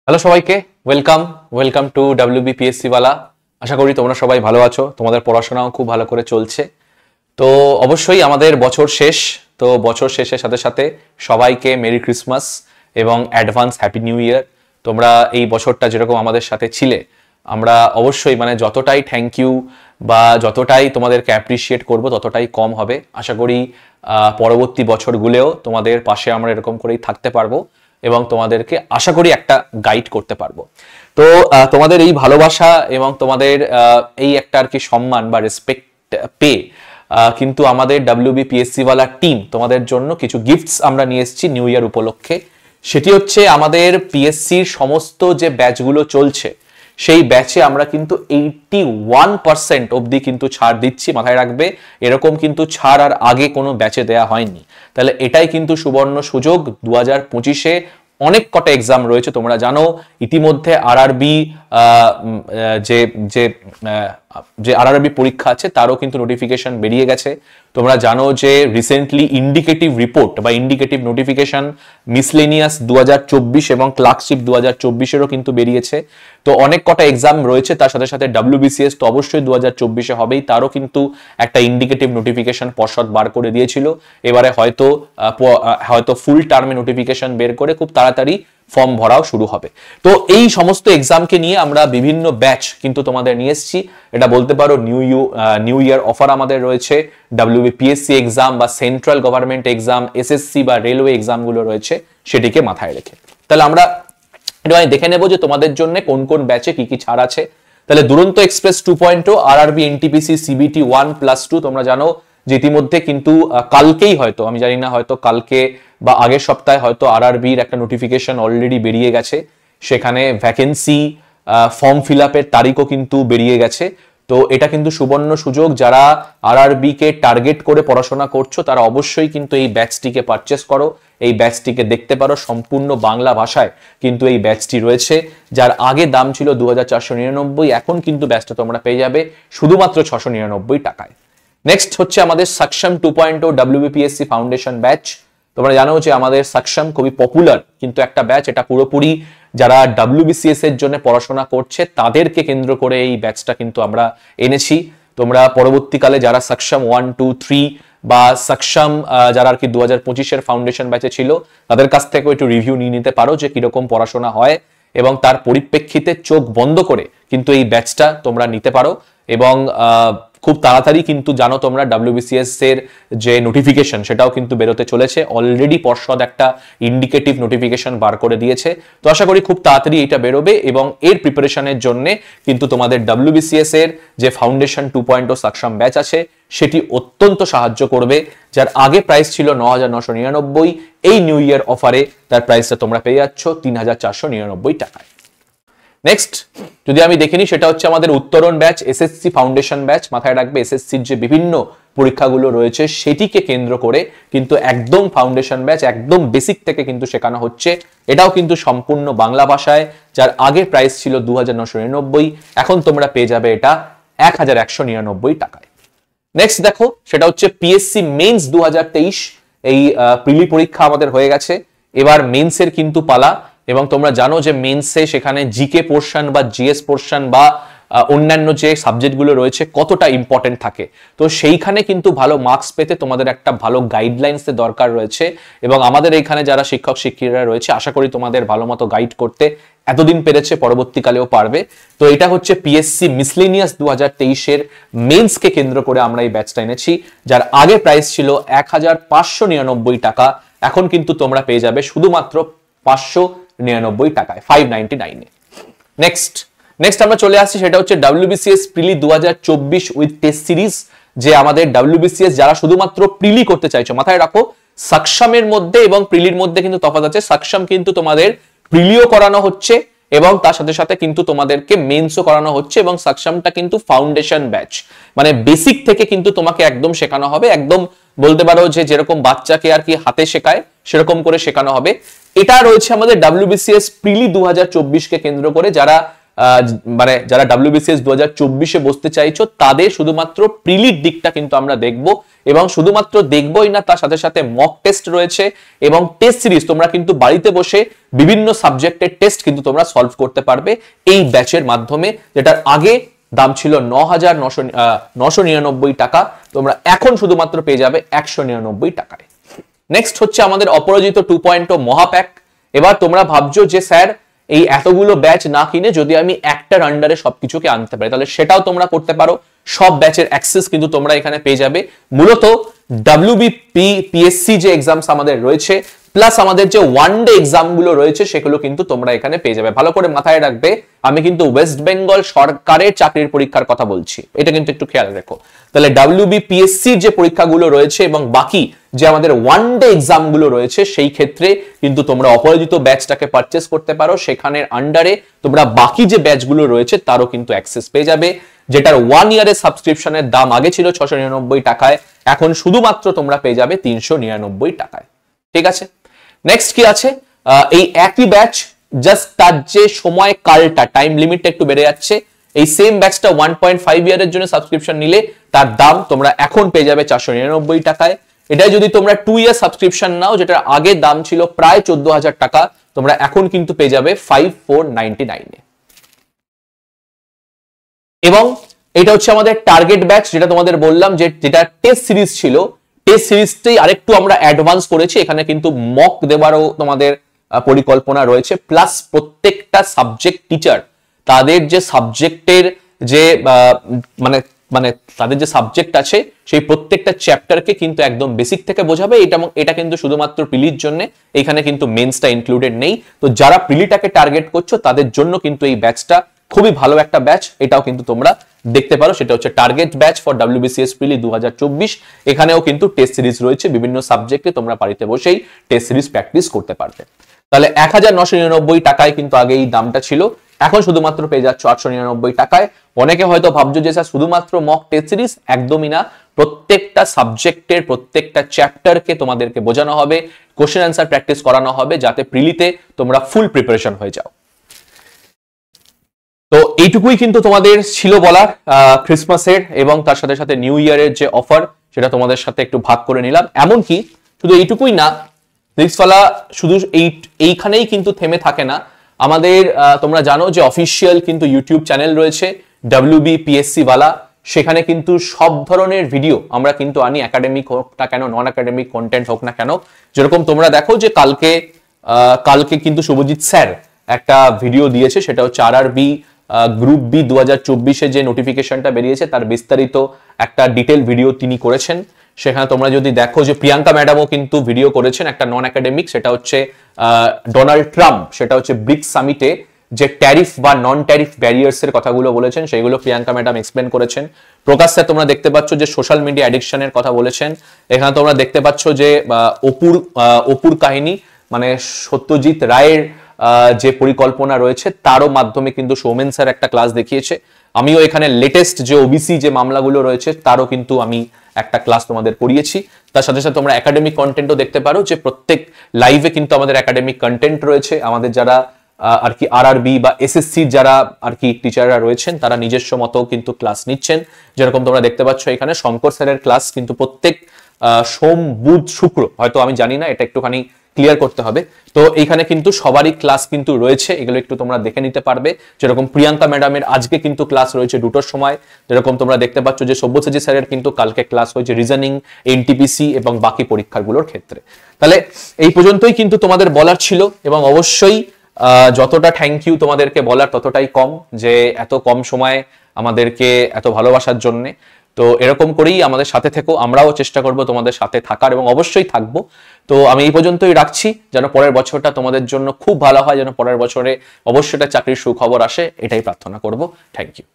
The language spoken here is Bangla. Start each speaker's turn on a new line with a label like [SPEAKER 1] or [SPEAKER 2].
[SPEAKER 1] হ্যালো সবাইকে, ওয়েলকাম ওয়েলকাম টু ডাব্লিউবিপিএসসি ওয়ালা। আশা করি তোমরা সবাই ভালো আছো, তোমাদের পড়াশোনাও খুব ভালো করে চলছে। তো অবশ্যই আমাদের বছর শেষ, তো বছর শেষের সাথে সাথে সবাইকে মেরি ক্রিসমাস এবং অ্যাডভান্স হ্যাপি নিউ ইয়ার। তোমরা এই বছরটা যেরকম আমাদের সাথে ছিলে, আমরা অবশ্যই যতটাই থ্যাংক ইউ বা যতটাই তোমাদেরকে অ্যাপ্রিসিয়েট করব ততটাই কম হবে। আশা করি পরবর্তী বছরগুলোও তোমাদের পাশে আমরা এরকম করেই থাকতে পারবো এবং তোমাদেরকে আশা করি একটা গাইড করতে পারবো। তো তোমাদের এই ভালোবাসা এবং তোমাদের এই একটা আর কি সম্মান বা রেসপেক্ট পেয়ে কিন্তু আমাদের ডাব্লিউবিপিএসসি ওয়ালা টিম তোমাদের জন্য কিছু গিফটস আমরা নিয়ে এসেছি নিউ ইয়ার উপলক্ষে। সেটি হচ্ছে আমাদের পিএসসির সমস্ত যে ব্যাচগুলো চলছে সেই ব্যাচে আমরা কিন্তু 81% অবধি কিন্তু ছাড় দিচ্ছি। মাথায় রাখবে, এরকম কিন্তু ছাড় আর আগে কোনো ব্যাচে দেয়া হয়নি। তাহলে এটাই কিন্তু সুবর্ণ সুযোগ। 2025-এ অনেক কটা এক্সাম রয়েছে, তোমরা জানো ইতিমধ্যে আরআরবি যে যে যে আরআরবি পরীক্ষা আছে তারও কিন্তু নোটিফিকেশন বেরিয়ে গেছে। তোমরা জানো যে রিসেন্টলি ইন্ডিকেটিভ রিপোর্ট বা ইন্ডিকেটিভ নোটিফিকেশন মিসলেনিয়াস 2024 এবং ক্লার্কশিপ 2024-এরও কিন্তু বেরিয়েছে। তো অনেক কটা এক্সাম রয়েছে, তার সাথে সাথে ডাব্লিউবিসিএস তো অবশ্যই 2024-এ হবেই, তারও কিন্তু একটা ইন্ডিকেটিভ নোটিফিকেশন পর্ষদ বার করে দিয়েছিল। এবারে হয়তো ফুল টার্মে নোটিফিকেশন বের করে খুব তাড়াতাড়ি ফর্ম ভরাও শুরু হবে। তো এই সমস্ত এক্সামকে নিয়ে আমরা বিভিন্ন ব্যাচ কিন্তু তোমাদের নিয়ে এসেছি। এটা বলতে পারো নিউ ইয়ার অফার আমাদের রয়েছে। ডাব্লিউবিপিএসসি এক্সাম বা সেন্ট্রাল গভর্নমেন্ট এক্সাম, এসএসসি বা রেলওয়ে এক্সামগুলো রয়েছে, সেটিকে মাথায় রেখে তাহলে আমরা দেখে নেব যে তোমাদের জন্য কোন কোন ব্যাচে কি কি ছাড় আছে। তাহলে দুরন্ত এক্সপ্রেস 2.0, আরআরবি এনটিপিসি সিবিটি 1+2 তোমরা জানো যে ইতিমধ্যে কিন্তু কালকেই, হয়তো আমি জানি না, হয়তো কালকে বা আগের সপ্তাহে হয়তো আরআরবির একটা নোটিফিকেশন অলরেডি বেরিয়ে গেছে। সেখানে ভ্যাকেন্সি ফর্ম ফিল আপের তারিখও কিন্তু বেরিয়ে গেছে। তো এটা কিন্তু সুবর্ণ সুযোগ, যারা আরআরবি কে টার্গেট করে পড়াশোনা করছো তারা অবশ্যই কিন্তু এই ব্যাচটিকে পারচেস করো, এই ব্যাচটিকে দেখতে পারো। সম্পূর্ণ বাংলা ভাষায় কিন্তু এই ব্যাচটি রয়েছে, যার আগে দাম ছিল 2499, এখন কিন্তু ব্যাচটা তোমরা পেয়ে যাবে শুধুমাত্র 699 টাকায়। নেক্সট হচ্ছে আমাদের সাকশম 2.0 ডাব্লিউবিপিএসসি ফাউন্ডেশন ব্যাচ। তোমরা জানো যে আমাদের সাকশম খুবই পপুলার কিন্তু একটা ব্যাচ। এটা পুরোপুরি যারা ডাব্লিউবিসিএস এর জন্য পড়াশোনা করছে তাদেরকে কেন্দ্র করে এই ব্যাচটা কিন্তু আমরা এনেছি। তোমরা পরবর্তীকালে যারা সাকশম 1, 2, 3 বা সাকশম যারা আর কি 2025-এর ফাউন্ডেশন ব্যাচে ছিল তাদের কাছ থেকে একটু রিভিউ নিয়ে নিতে পারো যে কিরকম পড়াশোনা হয়, এবং তার পরিপ্রেক্ষিতে চোখ বন্ধ করে কিন্তু এই ব্যাচটা তোমরা নিতে পারো। এবং খুব তাড়াতাড়ি কিন্তু জানো তোমরা ডাব্লিউবিসিএস এর যে নোটিফিকেশন সেটাও কিন্তু বেরোতে চলেছে। অলরেডি পর্ষদ একটা ইন্ডিকেটিভ নোটিফিকেশন বার করে দিয়েছে, তো আশা করি খুব তাড়াতাড়ি এটা বেরোবে এবং এর প্রিপারেশনের জন্য কিন্তু তোমাদের ডাব্লিউবিসিএস এর যে ফাউন্ডেশন 2.0 সাকশম ব্যাচ আছে সেটি অত্যন্ত সাহায্য করবে। যার আগে প্রাইস ছিল 9999, এই নিউ ইয়ার অফারে তার প্রাইসটা তোমরা পেয়ে যাচ্ছ 3499 টাকায়। নেক্সট যদি আমি দেখিনি সেটা হচ্ছে আমাদের উত্তরণ ব্যাচ, এসএসসি ফাউন্ডেশন ব্যাচ। মাথায় রাখবে এসএসসির যে বিভিন্ন পরীক্ষাগুলো রয়েছে সেটিকে কেন্দ্র করে কিন্তু একদম ফাউন্ডেশন ব্যাচ, একদম বেসিক থেকে কিন্তু শেখানো হচ্ছে। এটাও কিন্তু সম্পূর্ণ বাংলা ভাষায়, যার আগে প্রাইস ছিল 2999, এখন তোমরা পেয়ে যাবে এটা 1199 টাকায়। নেক্সট দেখো সেটা হচ্ছে পিএসসি মেন্স 2023। এই প্রিলি পরীক্ষা আমাদের হয়ে গেছে, এবার মেন্সের কিন্তু পালা। এবং তোমরা জানো যে মেন্সে সেখানে জিকে পোর্শন বা জিএস পোর্শন বা অন্যান্য যে সাবজেক্টগুলো রয়েছে কতটা ইম্পর্টেন্ট থাকে। তো সেইখানে কিন্তু ভালো মার্কস পেতে তোমাদের একটা ভালো গাইডলাইন্সের দরকার রয়েছে, এবং আমাদের এইখানে যারা শিক্ষক শিক্ষিকারা রয়েছে আশা করি তোমাদের ভালো মতো গাইড করতে এতদিন পেরেছে, পরবর্তীকালেও পারবে। তো এটা হচ্ছে পিএসসি মিসলেনিয়াস 2023-এর মেন্সকে কেন্দ্র করে আমরা এই ব্যাচটা এনেছি, যার আগে প্রাইস ছিল 1599 টাকা, এখন কিন্তু তোমরা পেয়ে যাবে শুধুমাত্র 599 টাকায়, 599-এ। নেক্সট আমরা চলে আসছি সেটা হচ্ছে WBCS prelim 2024 with test series. যে আমাদের ডাব্লিউবিসিএস যারা শুধুমাত্র প্রিলি করতে চাইছো, মাথায় রাখো সাকশমের মধ্যে এবং প্রিলির মধ্যে কিন্তু তফাৎ আছে। সাকশম কিন্তু তোমাদের প্রিলিও করানো হচ্ছে এবং তার সাথে সাথে কিন্তু তোমাদেরকে মেন্সও করানো হচ্ছে, এবং সাকশমটা কিন্তু ফাউন্ডেশন ব্যাচ, মানে বেসিক থেকে কিন্তু তোমাকে একদম শেখানো হবে। একদম বলতে পারো যে যেরকম বাচ্চাকে আর কি হাতে শেখায় সেরকম করে শেখানো হবে। এটা রয়েছে আমাদের ডাব্লিউবিসিএস প্রিলি 2024-কে কেন্দ্র করে, যারা মানে যারা WBCS 2024-এ বসতে চাইছো তাদের শুধুমাত্র প্রিলির দিকটা কিন্তু আমরা দেখব, এবং শুধুমাত্র দেখবই না, তার সাথে সাথে মক টেস্ট রয়েছে এবং টেস্ট সিরিজ তোমরা কিন্তু বাড়িতে বসে বিভিন্ন সাবজেক্টের টেস্ট কিন্তু তোমরা সলভ করতে পারবে এই ব্যাচের মাধ্যমে, যেটার আগে দাম ছিল 9,999 টাকা, তোমরা এখন শুধুমাত্র পেয়ে যাবে 199 টাকায়। নেক্সট হচ্ছে আমাদের অপরাজিত 2.0 মহাপ্যাক। এবার তোমরা ভাবছো যে স্যার এই এতগুলো ব্যাচ না কিনে যদি আমি একটার আন্ডারে সবকিছুকে আনতে পারি, তাহলে সেটাও তোমরা করতে পারো। সব ব্যাচের অ্যাক্সেস কিন্তু তোমরা এখানে পেয়ে যাবে। মূলত WBPSC যে এক্সামস আমাদের রয়েছে প্লাস আমাদের যে ওয়ান ডে এক্সাম গুলো রয়েছে সেগুলো কিন্তু তোমরা এখানে পেয়ে যাবে। ভালো করে মাথায় রাখবে, আমি কিন্তু ওয়েস্ট বেঙ্গল সরকারের চাকরির পরীক্ষার কথা বলছি, এটা কিন্তু একটু খেয়াল রেখো। তাহলে WBPSC যে পরীক্ষাগুলো রয়েছে এবং বাকি যে আমাদের ওয়ান ডে এক্সাম গুলো রয়েছে সেই ক্ষেত্রে কিন্তু তোমরা অপরাজিত ব্যাচটাকে পারচেস করতে পারো। সেখানের আন্ডারে তোমরা বাকি যে ব্যাচগুলো রয়েছে তারও কিন্তু অ্যাক্সেস পেয়ে যাবে, যেটার 1 ইয়ারের সাবস্ক্রিপশনের দাম আগে ছিল 699 টাকায়, এখন শুধুমাত্র তোমরা পেয়ে যাবে 399 টাকায়। ঠিক আছে, নেক্সট কি আছে, এই একই ব্যাচ জাস্ট তার যে সময় কালটা টাইম লিমিটটা একটু বেড়ে যাচ্ছে। এই সেম ব্যাচটা 1.5 ইয়ারের জন্য সাবস্ক্রিপশন নিলে তার দাম তোমরা এখন পেয়ে যাবে 499 টাকায়। এটাই যদি তোমরা 2 ইয়ার সাবস্ক্রিপশন নাও, যেটার আগে দাম ছিল প্রায় 14,000 টাকা, তোমরা এখন কিন্তু পেয়ে যাবে 5,499 এ। এবং এটা হচ্ছে আমাদের টার্গেট ব্যাচ, যেটা তোমাদের বললাম যে যেটা টেস্ট সিরিজ ছিল, টেস্ট সিরিজটাই আরেকটু আমরা অ্যাডভান্স করেছি। এখানে কিন্তু মক দেওয়ারও তোমাদের পরিকল্পনা রয়েছে, প্লাস প্রত্যেকটা সাবজেক্ট টিচার তাদের যে সাবজেক্টের যে মানে মানে তাদের যে সাবজেক্ট আছে সেই প্রত্যেকটা চ্যাপ্টারকে কিন্তু একদম বেসিক থেকে বোঝাবে। এটা কিন্তু শুধুমাত্র প্রিলির জন্য, এখানে কিন্তু মেন্সটা ইনক্লুডেড নেই। তো যারা প্রিলিটাকে টার্গেট করছো তাদের জন্য কিন্তু এই ব্যাচটা খুবই ভালো একটা ব্যাচ, এটাও কিন্তু তোমরা দেখতে পারো। সেটা হচ্ছে টার্গেট ব্যাচ ফর WBCS প্রিলি 2024। এখানেও কিন্তু টেস্ট সিরিজ রয়েছে, বিভিন্ন সাবজেক্টে তোমরা বাড়িতে বসেই টেস্ট সিরিজ প্র্যাকটিস করতে পারবে। তাহলে 1,999 টাকায় কিন্তু আগে এই দামটা ছিল, এখন শুধুমাত্র পেয়ে যাচ্ছ 899 টাকায়। অনেকে হয়তো ভাবছো যে স্যার শুধুমাত্র মক টেস্ট সিরিজ, একদমই না, প্রত্যেকটা সাবজেক্টের প্রত্যেকটা চ্যাপ্টারকে তোমাদেরকে বোঝানো হবে, কোশ্চেন অ্যান্সার প্র্যাকটিস করানো হবে, যাতে প্রিলিতে তোমরা ফুল প্রিপারেশন হয়ে যাও। তো এইটুকুই কিন্তু তোমাদের ছিল বলার ক্রিসমাসের এবং তার সাথে সাথে নিউ ইয়ারের যে অফার সেটা তোমাদের সাথে একটু ভাগ করে নিলাম। এমনকি শুধু এইটুকুই না, রিক্সওয়ালা শুধু এইখানেই কিন্তু থেমে থাকে না। আমাদের তোমরা জানো যে অফিসিয়াল কিন্তু ইউটিউব চ্যানেল রয়েছে WBPSC ওয়ালা, সেখানে কিন্তু সব ধরনের ভিডিও আমরা কিন্তু আনি, একাডেমিক হোক না কেন, নন একাডেমিক কন্টেন্ট হোক না কেন। যেরকম তোমরা দেখো যে কালকে কিন্তু শুভজিৎ স্যার একটা ভিডিও দিয়েছে, সেটা হচ্ছে RRB গ্রুপ বি 2024-এ যে নোটিফিকেশনটা বেরিয়েছে তার বিস্তারিত একটা ডিটেল ভিডিও তিনি করেছেন। সেখানে তোমরা যদি দেখো যে প্রিয়াঙ্কা ম্যাডামও কিন্তু ভিডিও করেছেন একটা নন একাডেমিক, সেটা হচ্ছে ডোনাল্ড ট্রাম্প, সেটা হচ্ছে ব্রিক্স সামিটে যে ট্যারিফ বা নন ট্যারিফ ব্যারিয়ার্স এর কথাগুলো বলেছেন সেগুলো প্রিয়াঙ্কা ম্যাডাম এক্সপ্লেন করেছেন। প্রকাশ স্যার তোমরা দেখতে পাচ্ছ যে সোশ্যাল মিডিয়া অ্যাডিকশনের কথা বলেছেন। এখানে তোমরা দেখতে পাচ্ছ যে অপুর কাহিনী, মানে সত্যজিৎ রায়ের যে পরিকল্পনা রয়েছে তারও মাধ্যমে কিন্তু সৌমেন স্যার একটা ক্লাস দেখিয়েছে। আমিও এখানে লেটেস্ট যে ওবিসি যে মামলাগুলো রয়েছে তারও কিন্তু আমি একটা ক্লাস তোমাদের করিয়েছি। তার সাথে সাথে তোমরা একাডেমিক কন্টেন্টও দেখতে পারো, যে প্রত্যেক লাইভে কিন্তু আমাদের একাডেমিক কন্টেন্ট রয়েছে। আমাদের যারা আর কি RRB বা SSC যারা আর কি টিচাররা রয়েছেন তারা নিজস্ব মতো কিন্তু ক্লাস নিচ্ছেন। যেরকম তোমরা দেখতে পাচ্ছ এখানে শঙ্কর স্যারের ক্লাস কিন্তু প্রত্যেক সোম, বুধ, শুক্র, হয়তো আমি জানি না, এটা একটুখানি ক্লিয়ার করতে হবে। তো এইখানে কিন্তু সবারই ক্লাস কিন্তু রয়েছে, এগুলো একটু তোমরা দেখে নিতে পারবে। যেরকম প্রিয়াঙ্কা ম্যাডামের আজকে কিন্তু ক্লাস রয়েছে 2টোর সময়। যেরকম তোমরা দেখতে পাচ্ছ যে সব্যসাচী স্যারের কিন্তু কালকে ক্লাস হয়েছে রিজনিং, NTPC এবং বাকি পরীক্ষাগুলোর ক্ষেত্রে। তাহলে এই পর্যন্তই কিন্তু তোমাদের বলার ছিল, এবং অবশ্যই যতটা থ্যাংক ইউ তোমাদেরকে বলার ততটাই কম, যে এত কম সময়ে আমাদেরকে এত ভালোবাসার জন্যে। তো এরকম করেই আমাদের সাথে থেকো, আমরাও চেষ্টা করব তোমাদের সাথে থাকার, এবং অবশ্যই থাকবো। তো আমি এই পর্যন্তই রাখছি, যেন পরের বছরটা তোমাদের জন্য খুব ভালো হয়, যেন পরের বছরে অবশ্যই একটা চাকরির সুখবর আসে, এটাই প্রার্থনা করব। Thank you.